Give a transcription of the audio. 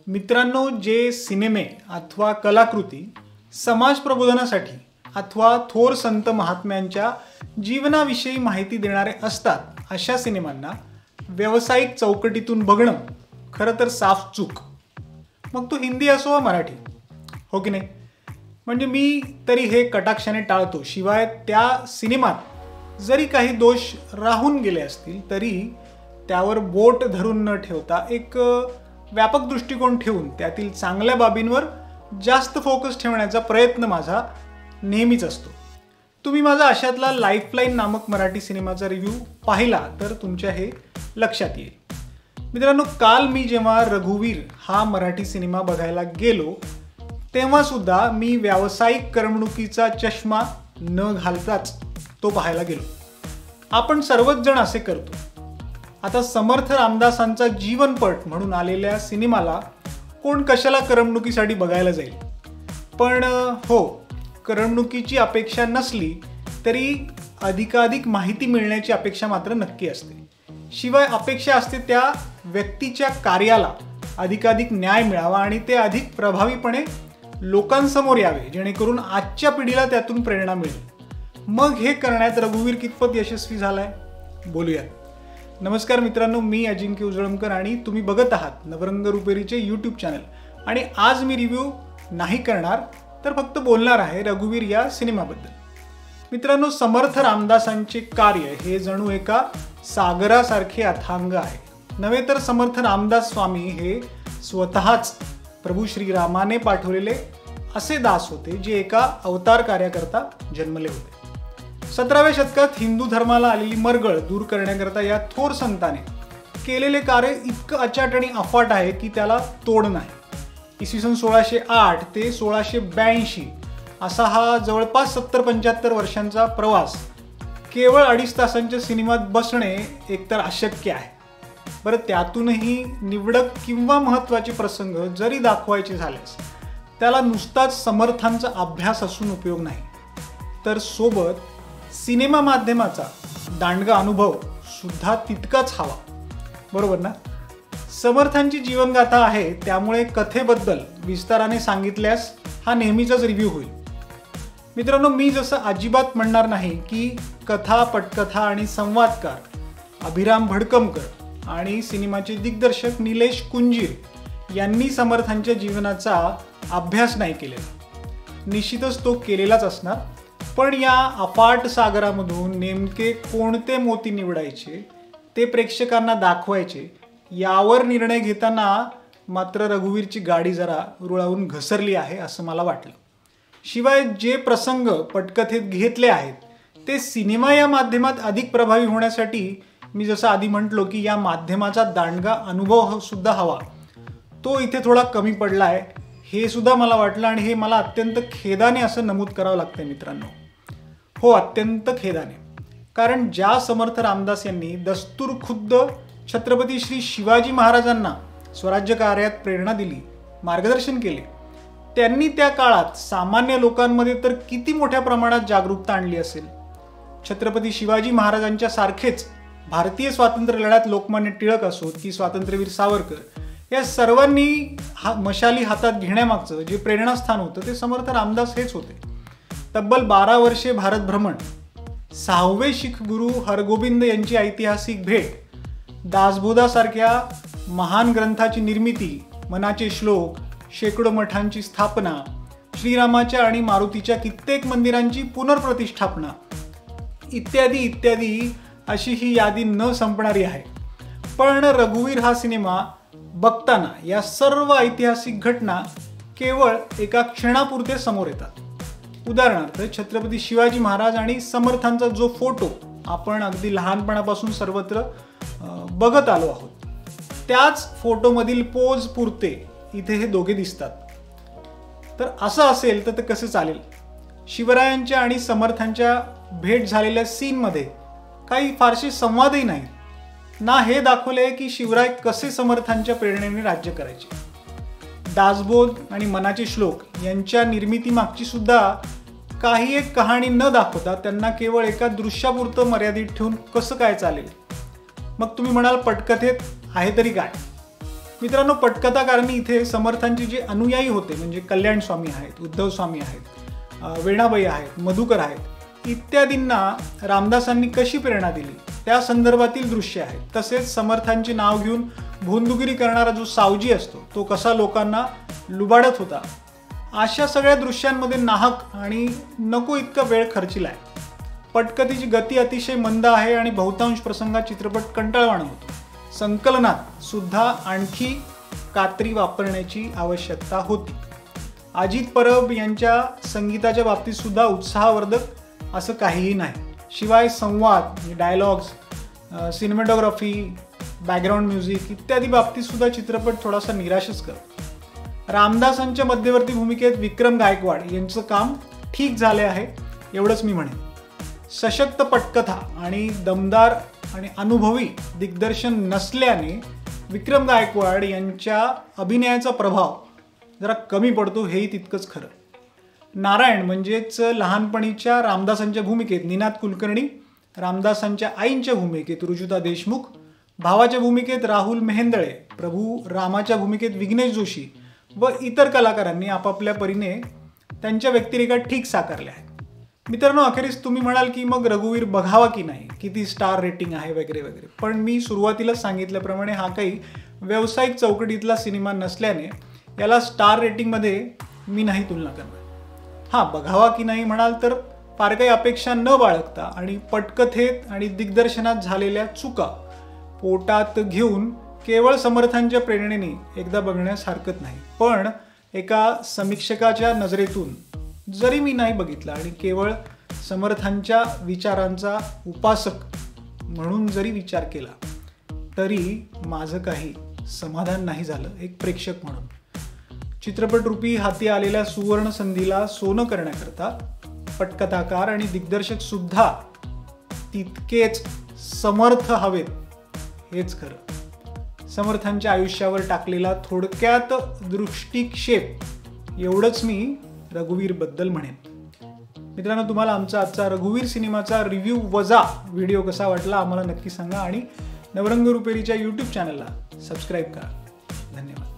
मित्रांनो, जे सिनेमे अथवा कलाकृती समाज प्रबोधनासाठी अथवा थोर संत महात्म्यांच्या जीवनाविषयी माहिती देणारे असतात, अशा सिनेमांना व्यावसायिक चौकटीतून बघणं खरं तर साफ चूक. मग तो हिंदी असो वा मराठी, हो की नाही? म्हणजे मी तरी हे कटाक्षाने टाळतो. शिवाय त्या सिनेमात जरी काही दोष राहून गेले असतील तरी त्यावर बोट धरून न ठेवता एक व्यापक दृष्टिकोन ठेवून त्यातील चांगल्या बाबींवर जास्त फोकस ठेवण्याचा प्रयत्न माझा नेहमीच असतो. तुम्ही माझा अशातला लाईफलाईन नामक मराठी सिनेमाचा रिव्ह्यू पाहिला तर तुमच्या हे लक्षात येईल. मित्रांनो, काल मी जेव्हा रघुवीर हा मराठी सिनेमा बघायला गेलो तेव्हा सुद्धा मी व्यावसायिक करमणुकीचा चष्मा न घालताच तो पाहायला गेलो. आपण सर्वच जण असे करतो. आता समर्थ रामदासांचा जीवनपट म्हणून आलेल्या सिनेमाला कोण कशाला करमणुकीसाठी बघायला जाईल? पण हो, करमणुकीची अपेक्षा नसली तरी अधिकाधिक माहिती मिळण्याची अपेक्षा मात्र नक्की असते. शिवाय अपेक्षा असते त्या व्यक्तीच्या कार्याला अधिकाधिक न्याय मिळावा आणि ते अधिक प्रभावीपणे लोकांसमोर यावे, जेणेकरून आजच्या पिढीला त्यातून प्रेरणा मिळेल. मग हे करण्यात रघुवीर कितपत यशस्वी झालाय, बोलूयात. नमस्कार मित्रांनो, मी अजिंक्य उजळमकर आणि तुम्ही बघत आहात नवरंग रुपेरीचे यूट्यूब चॅनल. आणि आज मी रिव्ह्यू नाही करणार तर फक्त बोलणार आहे रघुवीर या सिनेमाबद्दल. मित्रांनो, समर्थ रामदासांचे कार्य हे जणू एका सागरासारखे अथांग आहे. नव्हे तर समर्थ रामदास स्वामी हे स्वतःच प्रभू श्रीरामाने पाठवलेले असे दास होते जे एका अवतार कार्याकरता जन्मले होते. 17व्या शतकात हिंदू धर्माला आलेली मरगळ दूर करण्याकरता या थोर संताने केलेले कार्य इतकं अचाट आणि अफाट आहे की त्याला तोड नाही. इसवी सन 1608 ते 1682 असा हा जवळपास 70-75 वर्षांचा प्रवास केवळ 2.5 तासांच्या सिनेमात बसणे एकतर अशक्य आहे. बरं, त्यातूनही निवडक किंवा महत्त्वाचे प्रसंग जरी दाखवायचे झाल्यास त्याला नुसताच समर्थांचा अभ्यास असून उपयोग नाही, तर सोबत सिनेमा माध्यमाचा दांडगा अनुभव सुद्धा तितकाच हवा. बरोबर ना? समर्थांची जीवनगाथा आहे, त्यामुळे कथेबद्दल विस्ताराने सांगितल्यास हा नेहमीचाच रिव्ह्यू होईल. मित्रांनो, मी जसं अजिबात म्हणणार नाही की कथा, पटकथा आणि संवादकार अभिराम भडकमकर आणि सिनेमाचे दिग्दर्शक निलेश कुंजीर यांनी समर्थांच्या जीवनाचा अभ्यास नाही केलेला. निश्चितच तो केलेलाच असणार, पण या अफाट सागरामधून नेमके कोणते मोती निवडायचे, ते प्रेक्षकांना दाखवायचे, यावर निर्णय घेताना मात्र रघुवीरची गाडी जरा रुळावून घसरली आहे असं मला वाटलं. शिवाय जे प्रसंग पटकथेत घेतले आहेत ते सिनेमा या माध्यमात अधिक प्रभावी होण्यासाठी मी जसं आधी म्हटलो की या माध्यमाचा दांडगा अनुभव सुद्धा हवा, तो इथे थोडा कमी पडला आहे हे सुद्धा मला वाटलं. आणि हे मला अत्यंत खेदाने असं नमूद करावं लागतंय मित्रांनो. हो, अत्यंत खेदाने. कारण ज्या समर्थ रामदास यांनी दस्तूर खुद्द छत्रपती श्री शिवाजी महाराजांना स्वराज्य कार्यात प्रेरणा दिली, मार्गदर्शन केले, त्यांनी त्या काळात सामान्य लोकांमध्ये तर किती मोठ्या प्रमाणात जागरूकता आणली असेल. छत्रपती शिवाजी महाराजांच्या सारखेच भारतीय स्वातंत्र्य लढ्यात लोकमान्य टिळक असोत की स्वातंत्र्यवीर सावरकर, या सर्वांनी मशाली हातात घेण्यामागचं जे प्रेरणास्थान होतं ते समर्थ रामदास हेच होते. तब्बल 12 वर्षे भारत भ्रमण, 6वे शीख गुरु हरगोबिंद यांची ऐतिहासिक भेट, दासबोधासारख्या महान ग्रंथाची निर्मिती, मनाचे श्लोक, शेकडो मठांची स्थापना, श्रीरामाच्या आणि मारुतीच्या कित्येक मंदिरांची पुनर्प्रतिष्ठापना इत्यादी इत्यादी अशी ही यादी न संपणारी आहे. पण रघुवीर हा सिनेमा बघताना या सर्व ऐतिहासिक घटना केवळ एका क्षणापुरते समोर येतात. उदाहरणार्थ, छत्रपती शिवाजी महाराज आणि समर्थांचा जो फोटो आपण अगदी लहानपणापासून सर्वत्र बघत आलो आहोत, त्याच फोटोमधील पोज पुरते इथे हे दोघे दिसतात. तर असं असेल तर ते कसे चालेल? शिवरायांच्या आणि समर्थांच्या भेट झालेल्या सीनमध्ये काही फारसे संवादही नाही ना. हे दाखवले की शिवराय कसे समर्थांच्या प्रेरणेने राज्य करायचे. दासबोध आणि मनाचे श्लोक यांच्या निर्मितीमागची सुद्धा काही एक कहाणी न दाखवता त्यांना केवळ एका दृश्यापुरतं मर्यादित ठेवून कसं काय चालेल? मग तुम्ही म्हणाल पटकथेत आहे तरी काय? मित्रांनो, पटकथाकारांनी इथे समर्थांचे जे अनुयायी होते म्हणजे कल्याण स्वामी आहेत, उद्धव स्वामी आहेत, वेणाबाई आहेत, मधुकर आहेत इत्यादींना रामदासांनी कशी प्रेरणा दिली त्या संदर्भातील दृश्य आहेत. तसेच समर्थांचे नाव घेऊन भोंदुगिरी करणारा जो सावजी असतो तो कसा लोकांना लुबाडत होता, अशा सगळ्या दृश्यांमध्ये नाहक आणि नको इतका वेळ खर्चिलाय. पटकथेची गती अतिशय मंद आहे आणि बहुतांश प्रसंगात चित्रपट कंटाळवाणा होतो. संकलनात सुद्धा आणखी कात्री वापरण्याची आवश्यकता होती. अजित परब यांच्या संगीताच्या बाबतीत सुद्धा उत्साहवर्धक असं काहीही नाही. शिवाय संवाद, डायलॉग्स, सिनेमॅटोग्राफी, बॅकग्राऊंड म्युझिक इत्यादी बाबतीत सुद्धा चित्रपट थोडासा निराशच करतो. रामदासांच्या मध्यवर्ती भूमिकेत विक्रम गायकवाड यांचं काम ठीक झाले आहे एवढंच मी म्हणेन. सशक्त पटकथा आणि दमदार आणि अनुभवी दिग्दर्शन नसल्याने विक्रम गायकवाड यांच्या अभिनयाचा प्रभाव जरा कमी पडतो, हेही तितकंच खरं. नारायण म्हणजेच लहानपणीच्या रामदासांच्या भूमिकेत निनाद कुलकर्णी, रामदासांच्या आईंच्या भूमिकेत रुजुता देशमुख, भावाच्या भूमिकेत राहुल मेहेंदळे, प्रभू रामाच्या भूमिकेत विघ्नेश जोशी व इतर कलाकारांनी आपापल्या परीने त्यांच्या व्यक्तिरेखा ठीक साकारल्या आहेत. मित्रांनो, अखेरीस तुम्ही म्हणाल की मग रघुवीर बघावा की नाही, किती स्टार रेटिंग आहे वगैरे वगैरे. पण मी सुरुवातीलाच सांगितल्याप्रमाणे हा काही व्यावसायिक चौकटीतला सिनेमा नसल्याने याला स्टार रेटिंगमध्ये मी नाही तुलना करणार. हां, बघावा की नाही म्हणाल तर फार काही अपेक्षा न बाळगता आणि पटकथेत आणि दिग्दर्शनात झालेल्या चुका पोटात घेऊन केवळ समर्थांच्या प्रेरणेने एकदा बघण्यास हरकत नाही. पण एका समीक्षकाच्या नजरेतून जरी मी नाही बघितला आणि केवळ समर्थांच्या विचारांचा उपासक म्हणून जरी विचार केला तरी माझं काही समाधान नाही झालं एक प्रेक्षक म्हणून. चित्रपटरूपी हाती आलेल्या सुवर्ण संधीला सोनं करण्याकरता पटकथाकार आणि दिग्दर्शक सुद्धा तितकेच समर्थ हवेत हेच खरं. समर्थांच्या आयुष्यावर टाकलेला थोडक्यात दृष्टिक्षेप एवढंच मी रघुवीर बद्दल म्हणेन. मित्रांनो, तुम्हाला आमचा आजचा रघुवीर सिनेमाचा रिव्ह्यू वजा व्हिडिओ कसा वाटला आम्हाला नक्की सांगा आणि नवरंग रुपेरीच्या यूट्यूब चॅनलला सबस्क्राईब करा. धन्यवाद.